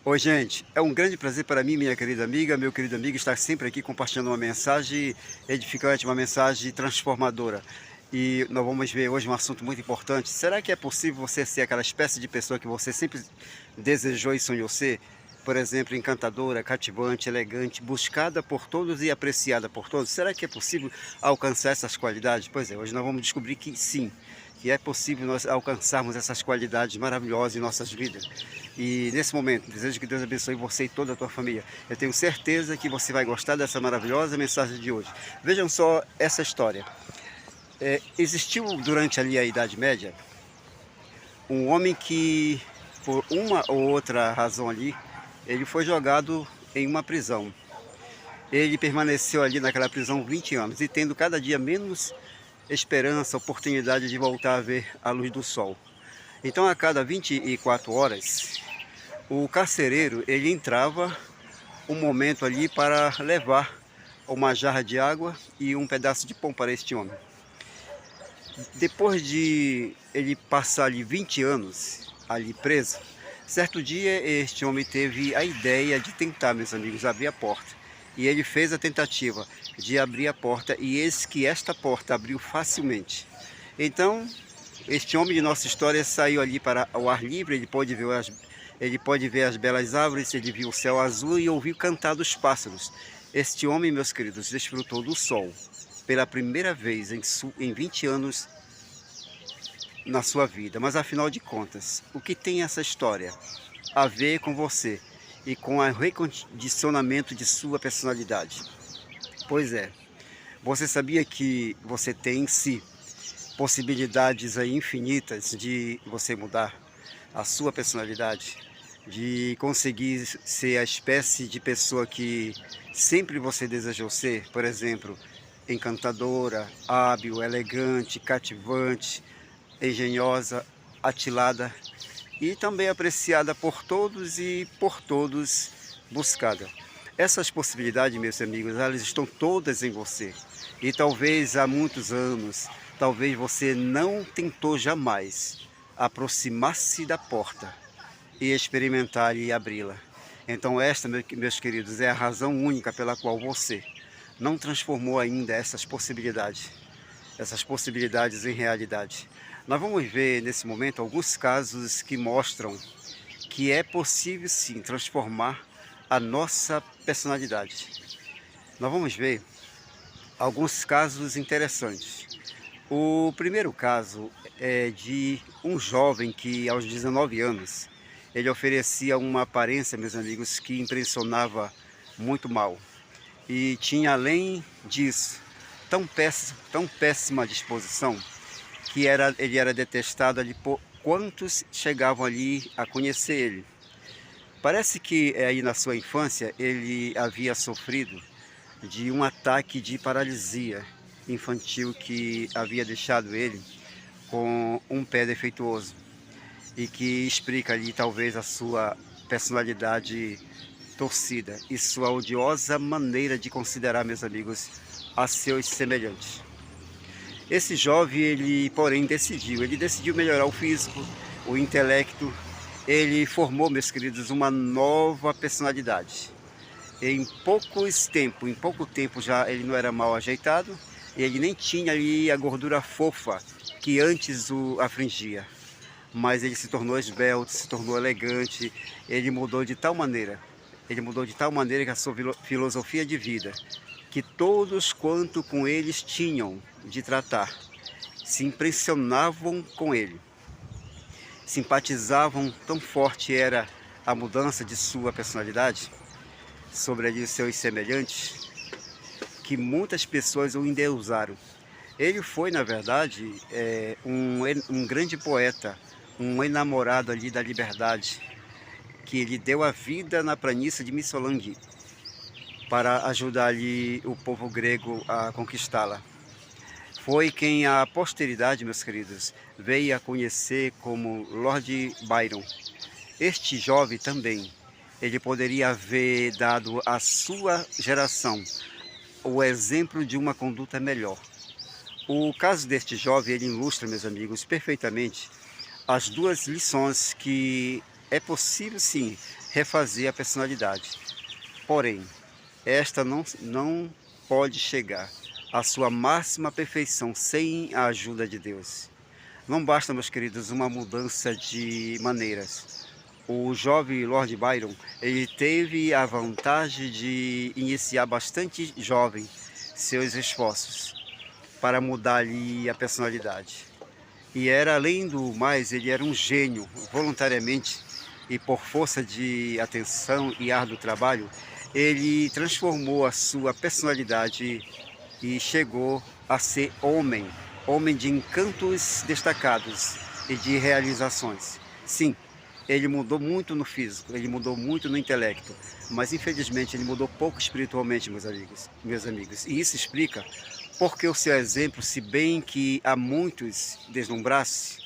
Oi, gente. É um grande prazer para mim, minha querida amiga, meu querido amigo, estar sempre aqui compartilhando uma mensagem edificante, uma mensagem transformadora. E nós vamos ver hoje um assunto muito importante. Será que é possível você ser aquela espécie de pessoa que você sempre desejou e sonhou ser? Por exemplo, encantadora, cativante, elegante, buscada por todos e apreciada por todos. Será que é possível alcançar essas qualidades? Pois é, hoje nós vamos descobrir que sim, que é possível nós alcançarmos essas qualidades maravilhosas em nossas vidas. E nesse momento, desejo que Deus abençoe você e toda a tua família. Eu tenho certeza que você vai gostar dessa maravilhosa mensagem de hoje. Vejam só essa história. Existiu durante ali a Idade Média um homem que, por uma ou outra razão ali, ele foi jogado em uma prisão. Ele permaneceu ali naquela prisão 20 anos e tendo cada dia menos esperança, oportunidade de voltar a ver a luz do sol. Então, a cada 24 horas, o carcereiro ele entrava um momento ali para levar uma jarra de água e um pedaço de pão para este homem. Depois de ele passar ali 20 anos ali preso, certo dia este homem teve a ideia de tentar, meus amigos, abrir a porta. E ele fez a tentativa de abrir a porta e eis que esta porta abriu facilmente. Então, este homem de nossa história saiu ali para o ar livre, ele pode ver as belas árvores, ele viu o céu azul e ouviu cantar dos pássaros. Este homem, meus queridos, desfrutou do sol pela primeira vez em 20 anos na sua vida. Mas afinal de contas, o que tem essa história a ver com você e com o recondicionamento de sua personalidade? Pois é, você sabia que você tem em si possibilidades aí infinitas de você mudar a sua personalidade, de conseguir ser a espécie de pessoa que sempre você desejou ser, por exemplo, encantadora, hábil, elegante, cativante, engenhosa, atilada e também apreciada por todos e por todos buscada. Essas possibilidades, meus amigos, elas estão todas em você. E talvez há muitos anos, talvez você não tentou jamais aproximar-se da porta e experimentar e abri-la. Então esta, meus queridos, é a razão única pela qual você não transformou ainda essas possibilidades em realidade. Nós vamos ver nesse momento alguns casos que mostram que é possível sim transformar a nossa personalidade. Nós vamos ver alguns casos interessantes. O primeiro caso é de um jovem que aos 19 anos, ele oferecia uma aparência, meus amigos, que impressionava muito mal. E tinha além disso, tão péssima disposição, que ele era detestado ali por quantos chegavam ali a conhecer ele. Parece que aí na sua infância ele havia sofrido de um ataque de paralisia infantil que havia deixado ele com um pé defeituoso e que explica ali talvez a sua personalidade torcida e sua odiosa maneira de considerar, meus amigos, a seus semelhantes. Esse jovem, ele decidiu melhorar o físico, o intelecto, ele formou, meus queridos, uma nova personalidade. Em pouco tempo já ele não era mal ajeitado, ele nem tinha ali a gordura fofa que antes o afligia. Mas ele se tornou esbelto, se tornou elegante, ele mudou de tal maneira que a sua filosofia de vida, que todos quanto com eles tinham de tratar, se impressionavam com ele, simpatizavam, tão forte era a mudança de sua personalidade sobre ali os seus semelhantes, que muitas pessoas o endeusaram. Ele foi, na verdade, um grande poeta, um enamorado ali da liberdade, que ele deu a vida na planície de Missolonghi para ajudar ali o povo grego a conquistá-la. Foi quem a posteridade, meus queridos, veio a conhecer como Lord Byron. Este jovem também, ele poderia haver dado à sua geração o exemplo de uma conduta melhor. O caso deste jovem, ele ilustra, meus amigos, perfeitamente as duas lições que é possível sim refazer a personalidade. Porém, esta não pode chegar à sua máxima perfeição sem a ajuda de Deus. Não basta, meus queridos, uma mudança de maneiras. O jovem Lord Byron, ele teve a vantagem de iniciar bastante jovem seus esforços para mudar ali a personalidade. E era, além do mais, ele era um gênio, voluntariamente e por força de atenção e árduo trabalho, ele transformou a sua personalidade e chegou a ser homem, homem de encantos destacados e de realizações. Sim, ele mudou muito no físico, ele mudou muito no intelecto, mas infelizmente ele mudou pouco espiritualmente, meus amigos. E isso explica porque o seu exemplo, se bem que a muitos deslumbrasse,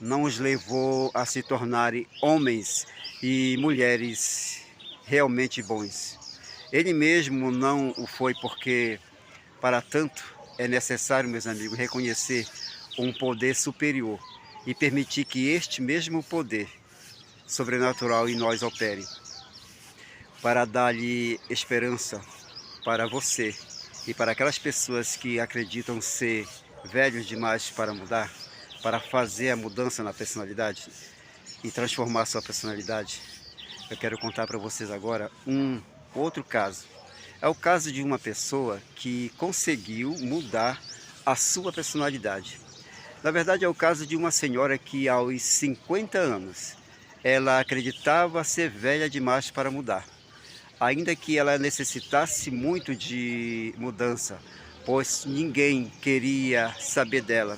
não os levou a se tornarem homens e mulheres realmente bons. Ele mesmo não o foi, porque para tanto é necessário, meus amigos, reconhecer um poder superior e permitir que este mesmo poder sobrenatural em nós opere, para dar-lhe esperança para você e para aquelas pessoas que acreditam ser velhos demais para mudar, para fazer a mudança na personalidade e transformar sua personalidade. Eu quero contar para vocês agora um outro caso. É o caso de uma pessoa que conseguiu mudar a sua personalidade. Na verdade, é o caso de uma senhora que aos 50 anos, ela acreditava ser velha demais para mudar. Ainda que ela necessitasse muito de mudança, pois ninguém queria saber dela.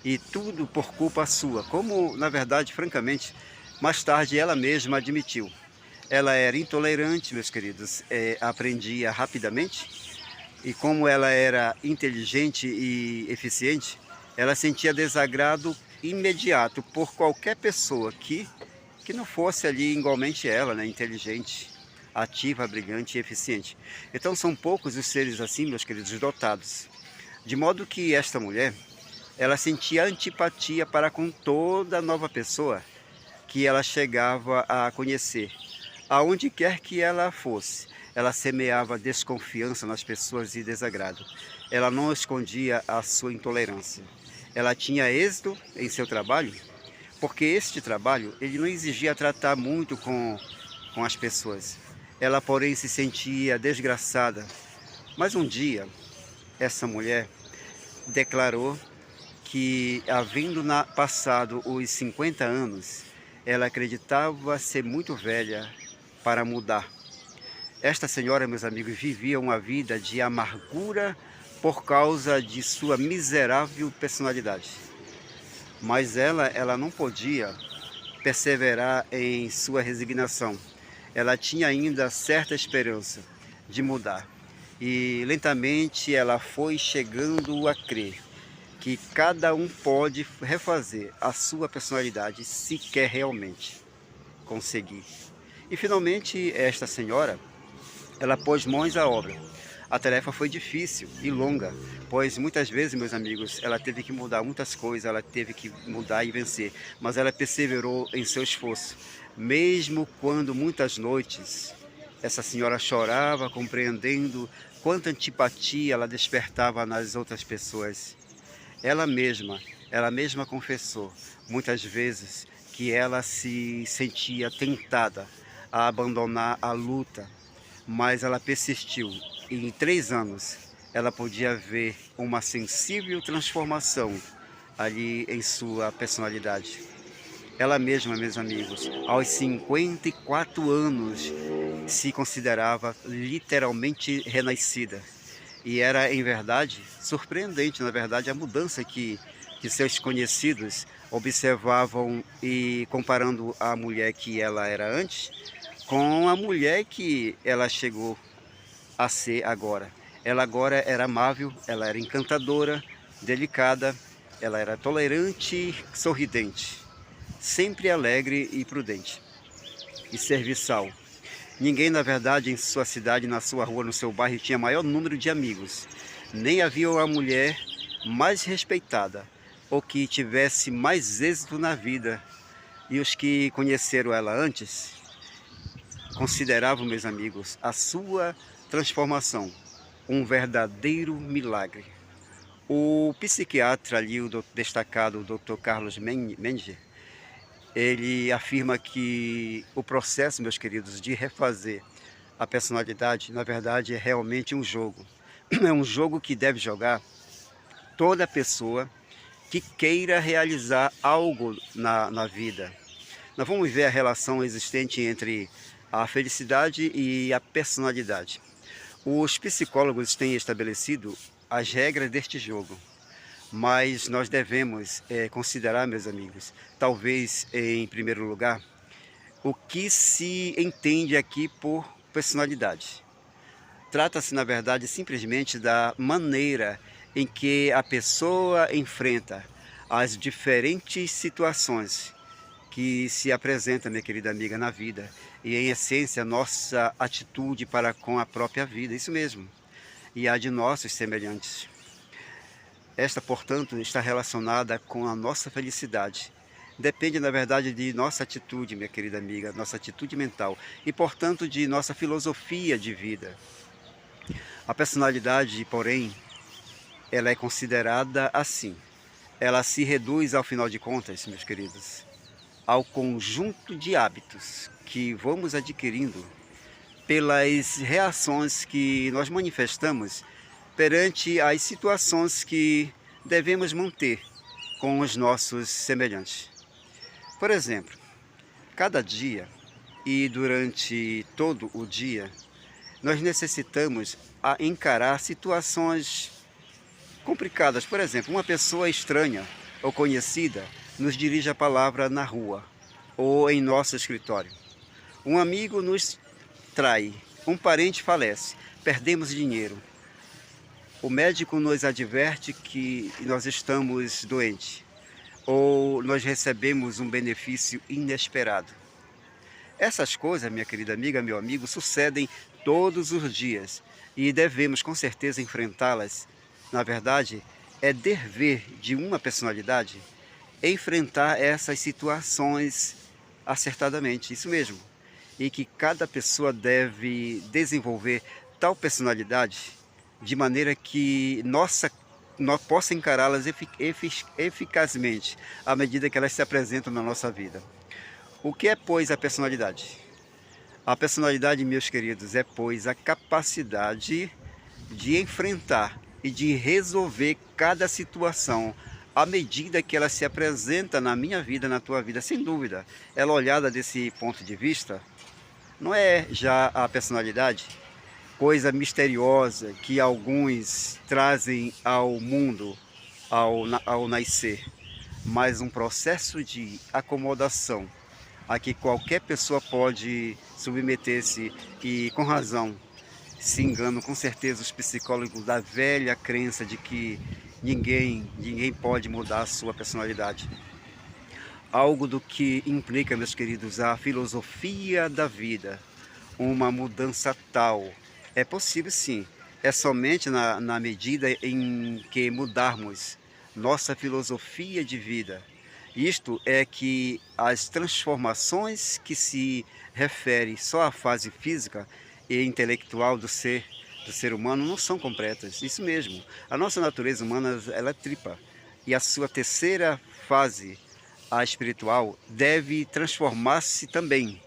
E tudo por culpa sua, como na verdade, francamente, mais tarde ela mesma admitiu. Ela era intolerante, meus queridos, aprendia rapidamente, e como ela era inteligente e eficiente, ela sentia desagrado imediato por qualquer pessoa que não fosse ali igualmente ela, né, inteligente, ativa, brilhante e eficiente. Então são poucos os seres assim, meus queridos, dotados. De modo que esta mulher, ela sentia antipatia para com toda nova pessoa que ela chegava a conhecer. Aonde quer que ela fosse, ela semeava desconfiança nas pessoas e desagrado. Ela não escondia a sua intolerância. Ela tinha êxito em seu trabalho, porque este trabalho ele não exigia tratar muito com as pessoas. Ela, porém, se sentia desgraçada. Mas um dia, essa mulher declarou que, havendo passado os 50 anos, ela acreditava ser muito velha para mudar. Esta senhora, meus amigos, vivia uma vida de amargura por causa de sua miserável personalidade. Mas ela não podia perseverar em sua resignação. Ela tinha ainda certa esperança de mudar. E lentamente ela foi chegando a crer que cada um pode refazer a sua personalidade se quer realmente conseguir. E finalmente esta senhora, ela pôs mãos à obra. A tarefa foi difícil e longa, pois muitas vezes, meus amigos, ela teve que mudar muitas coisas, ela teve que mudar e vencer, mas ela perseverou em seu esforço, mesmo quando muitas noites essa senhora chorava, compreendendo quanta antipatia ela despertava nas outras pessoas. Ela mesma confessou muitas vezes que ela se sentia tentada a abandonar a luta, mas ela persistiu. E em 3 anos ela podia ver uma sensível transformação ali em sua personalidade. Ela mesma, meus amigos, aos 54 anos, se considerava literalmente renascida. E era, em verdade, surpreendente, na verdade, a mudança que seus conhecidos observavam, e comparando a mulher que ela era antes com a mulher que ela chegou a ser agora. Ela agora era amável, ela era encantadora, delicada, ela era tolerante, sorridente, sempre alegre e prudente e serviçal. Ninguém, na verdade, em sua cidade, na sua rua, no seu bairro, tinha maior número de amigos. Nem havia uma mulher mais respeitada ou que tivesse mais êxito na vida E os que conheceram ela antes consideravam, meus amigos, a sua transformação um verdadeiro milagre. O psiquiatra ali, o destacado Dr. Carlos Menger, ele afirma que o processo, meus queridos, de refazer a personalidade, na verdade, é realmente um jogo. É um jogo que deve jogar toda pessoa que queira realizar algo na vida. Nós vamos ver a relação existente entre a felicidade e a personalidade. Os psicólogos têm estabelecido as regras deste jogo, mas nós devemos considerar, meus amigos, talvez em primeiro lugar, o que se entende aqui por personalidade. Trata-se, na verdade, simplesmente da maneira em que a pessoa enfrenta as diferentes situações que se apresentam, minha querida amiga, na vida. E, em essência, nossa atitude para com a própria vida, isso mesmo, e a de nossos semelhantes. Esta, portanto, está relacionada com a nossa felicidade. Depende, na verdade, de nossa atitude, minha querida amiga, nossa atitude mental e, portanto, de nossa filosofia de vida. A personalidade, porém, ela é considerada assim. Ela se reduz, ao final de contas, meus queridos, ao conjunto de hábitos que vamos adquirindo pelas reações que nós manifestamos perante as situações que devemos manter com os nossos semelhantes. Por exemplo, cada dia e durante todo o dia, nós necessitamos encarar situações complicadas. Por exemplo, uma pessoa estranha ou conhecida nos dirige a palavra na rua ou em nosso escritório. Um amigo nos trai, um parente falece, perdemos dinheiro. O médico nos adverte que nós estamos doentes ou nós recebemos um benefício inesperado. Essas coisas, minha querida amiga, meu amigo, sucedem todos os dias e devemos com certeza enfrentá-las. Na verdade, é dever de uma personalidade enfrentar essas situações acertadamente, isso mesmo. E que cada pessoa deve desenvolver tal personalidade de maneira que nós possa encará-las eficazmente à medida que elas se apresentam na nossa vida. O que é, pois, a personalidade? A personalidade, meus queridos, é, pois, a capacidade de enfrentar e de resolver cada situação à medida que ela se apresenta na minha vida, na tua vida, sem dúvida. Ela, olhada desse ponto de vista, não é já a personalidade, coisa misteriosa que alguns trazem ao mundo ao nascer, mas um processo de acomodação a que qualquer pessoa pode submeter-se e, com razão, se enganam com certeza os psicólogos da velha crença de que ninguém pode mudar a sua personalidade. Algo do que implica, meus queridos, a filosofia da vida, uma mudança tal. É possível sim, é somente na medida em que mudarmos nossa filosofia de vida. Isto é que as transformações que se referem só à fase física e intelectual do ser humano não são completas. Isso mesmo. A nossa natureza humana, ela é tripla. E a sua terceira fase, a espiritual, deve transformar-se também,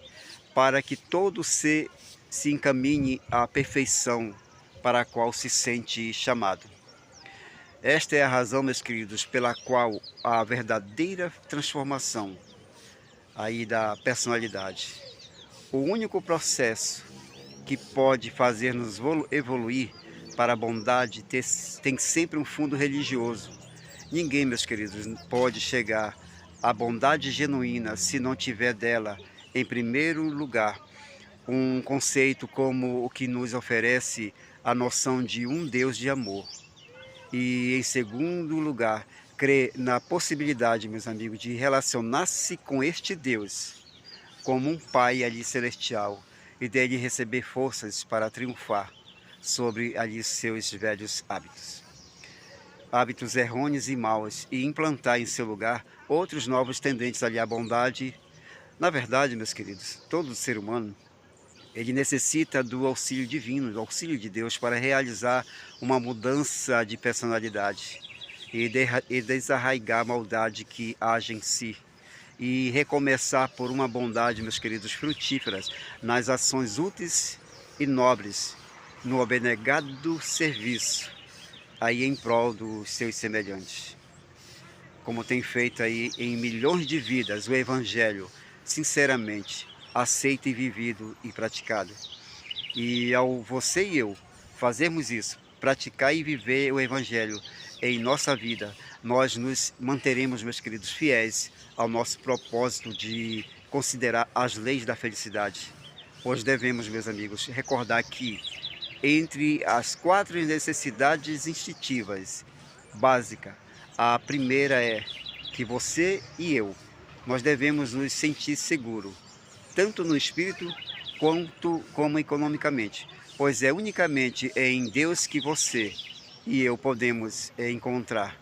para que todo ser se encaminhe à perfeição para a qual se sente chamado. Esta é a razão, meus queridos, pela qual a verdadeira transformação aí da personalidade, o único processo que pode fazer-nos evoluir para a bondade, tem sempre um fundo religioso. Ninguém, meus queridos, pode chegar à bondade genuína se não tiver dela, em primeiro lugar, um conceito como o que nos oferece a noção de um Deus de amor. E, em segundo lugar, crer na possibilidade, meus amigos, de relacionar-se com este Deus como um Pai ali celestial e dele receber forças para triunfar sobre ali seus velhos hábitos errôneos e maus, e implantar em seu lugar outros novos tendentes ali à bondade Na verdade, meus queridos, todo ser humano, ele necessita do auxílio divino, do auxílio de Deus para realizar uma mudança de personalidade e desarraigar a maldade que age em si e recomeçar por uma bondade, meus queridos, frutíferas nas ações úteis e nobres, no abnegado serviço, aí em prol dos seus semelhantes. Como tem feito aí em milhões de vidas o Evangelho, sinceramente, aceito e vivido e praticado. E ao você e eu fazermos isso, praticar e viver o Evangelho em nossa vida, nós nos manteremos, meus queridos, fiéis ao nosso propósito de considerar as leis da felicidade. Pois devemos, meus amigos, recordar que entre as 4 necessidades instintivas básicas, a primeira é que você e eu, nós devemos nos sentir seguros, tanto no espírito quanto como economicamente, pois é unicamente em Deus que você e eu podemos encontrar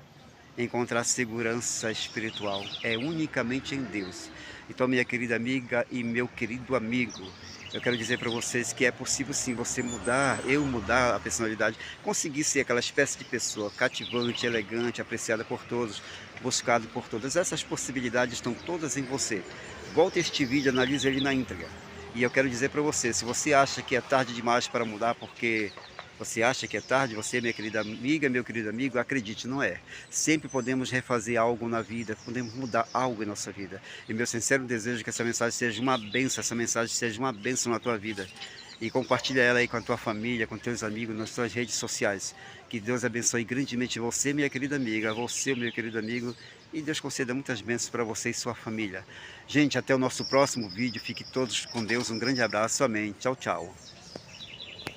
segurança espiritual. É unicamente em Deus. Então, minha querida amiga e meu querido amigo, eu quero dizer para vocês que é possível sim você mudar, eu mudar a personalidade, conseguir ser aquela espécie de pessoa cativante, elegante, apreciada por todos, buscado por todas. Essas possibilidades estão todas em você. Volte este vídeo, analise ele na íntegra. E eu quero dizer para você, se você acha que é tarde demais para mudar, porque você acha que é tarde, você, minha querida amiga, meu querido amigo, acredite, não é. Sempre podemos refazer algo na vida, podemos mudar algo em nossa vida. E meu sincero desejo é que essa mensagem seja uma bênção, essa mensagem seja uma bênção na tua vida. E compartilha ela aí com a tua família, com teus amigos, nas tuas redes sociais. Que Deus abençoe grandemente você, minha querida amiga, você, meu querido amigo, e Deus conceda muitas bênçãos para você e sua família. Gente, até o nosso próximo vídeo. Fique todos com Deus. Um grande abraço. Amém. Tchau, tchau.